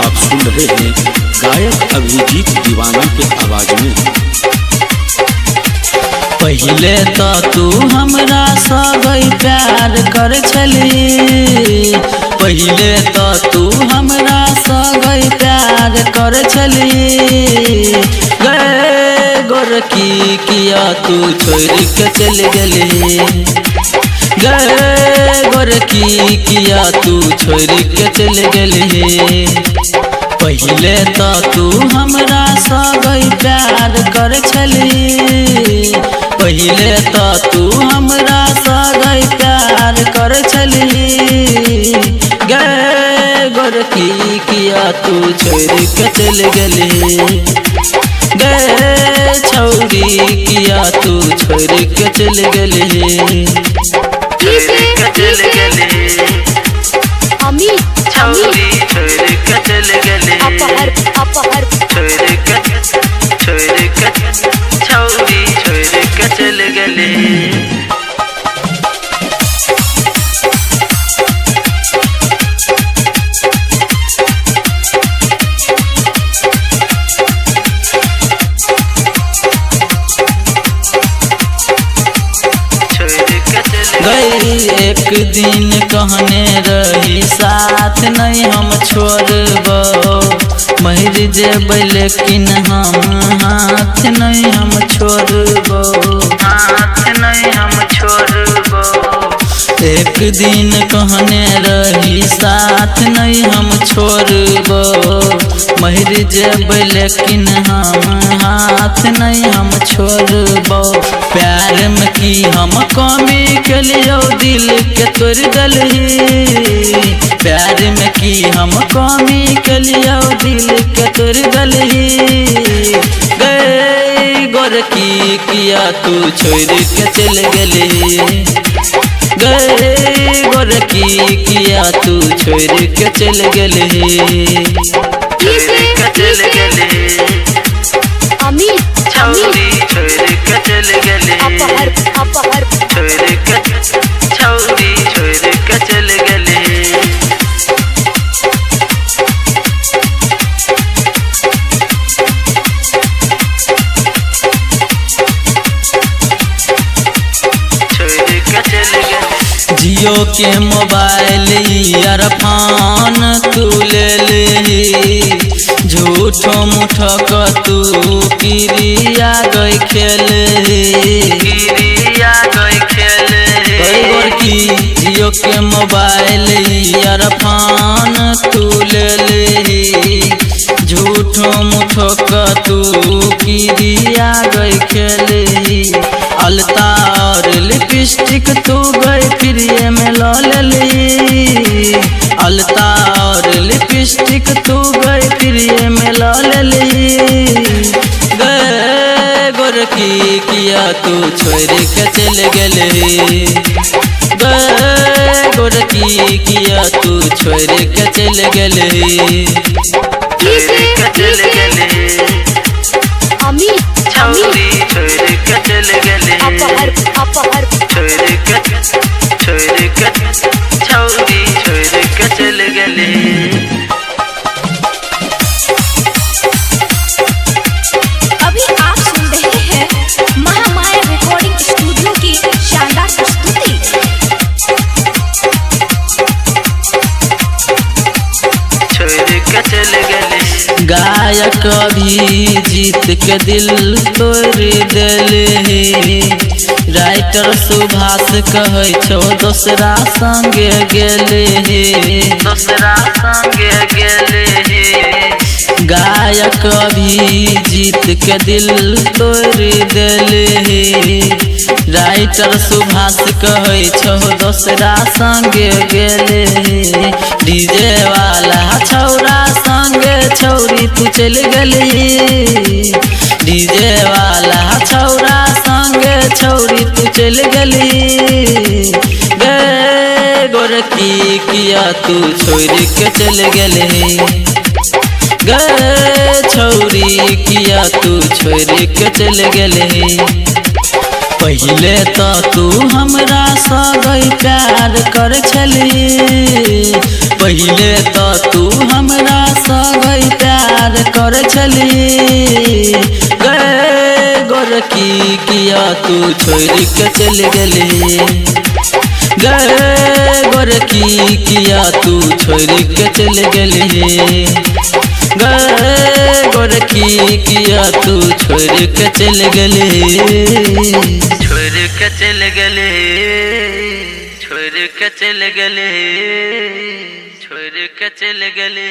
आप सुन रहे हैं गायक अभिजीत दीवाना के आवाज में। पहले तो तू हमरा सगई प्यार कर छली, पहले तो तू हमरा सगई प्यार कर छली। गए गोरकी किया तू छोड़ के चल गली, गए गोरकी किया तू छोड़ के चल गली। पहले तो तू हमरा सगई प्यार कर छली, पहले तो तू हमरा सगई प्यार कर छली। गए गोरकी किया तू छोड़ के चल गली, गए छौरी किया तू छोड़ के चल गली। छौरी छोड़ के चल गली, अपहर अपहर छोड़ के छौरी छोड़ के चल गली। गई एक दिन कहने रही साथ नहीं हम छोड़बो, मर जेबै लेकिन हम हाथ नहीं हम छोड़बो, हाथ नहीं हम छोड़बो। एक दिन कहने रही साथ नहीं हम छोड़बो, मर जेबै लेकिन हम हाथ नहीं हम छोड़बो। प्यार में की हम कमी के लियो दिल के तोड़ दलही, प्यार में की हम कमी के लियो दिल के तोड़ दलही। गए गोरकी किया तू छोड़ के चल गली, गए गोरकी किया तू छोड़ के चल गली। चल गली छौरी छोड़ के चल गली, अपहर अपहर छोड़ के छौरी छोड़ के चल गली। छोड़ के चल गली। जियो के मोबाइल ईयरफोन तू ले ली, झूठो मुठो क तू किरिया गई खेल, किरिया गई खेल। गोरकी जियो के मोबाइल ईयरफोन तू ले ली, झूठो मुठो क तू किरिया गई खेल। अलता और लिपस्टिक तू गई प्रिय में लो लेली, अलता और लिपस्टिक तू गई प्रिय में लो लेली। गए गोरकी किया तू छोड़ के चल गली, गए गोरकी किया तू छोड़ के चल गली। चल गली छौरी छोड़ के चल गली, अपहर अपहर छोड़ के छौरी छोड़ के चल गली। अभी आप सुन रहे हैं महामाया रिकॉर्डिंग स्टूडियो की शानदार प्रस्तुति। छोड़ के चल गली। गायक अभिजीत के दिल तोड़ देले, राइटर सुभाष कहे छो दोसरा संगे गेले, दोसरा संगे गेले। गायक अभिजीत के दिल तोड़ देले, राइटर सुभाष कहे छो दोसरा संगे गेले। डीजे वाला छौरा संगे छौरी तू चल गली, डीजे वाला छौरा संगे छौरी तू चल गली। गए गोरकी किया तू छोड़ के चल गली, गए छौरी किया तू छोड़ के चल गली। पहले तो तू हमरा सगई प्यार कर छली, पहले तो तू हमरा संग प्यार कर छली गए गोरकी किया तू छोड़ के चल गली गए गोरकी किया तू छोड़ के चल गली गए गोरकी किया तू छोड़ के चल गली छोड़ के चल गले छोड़ के चल गले छोड़ के चल गले।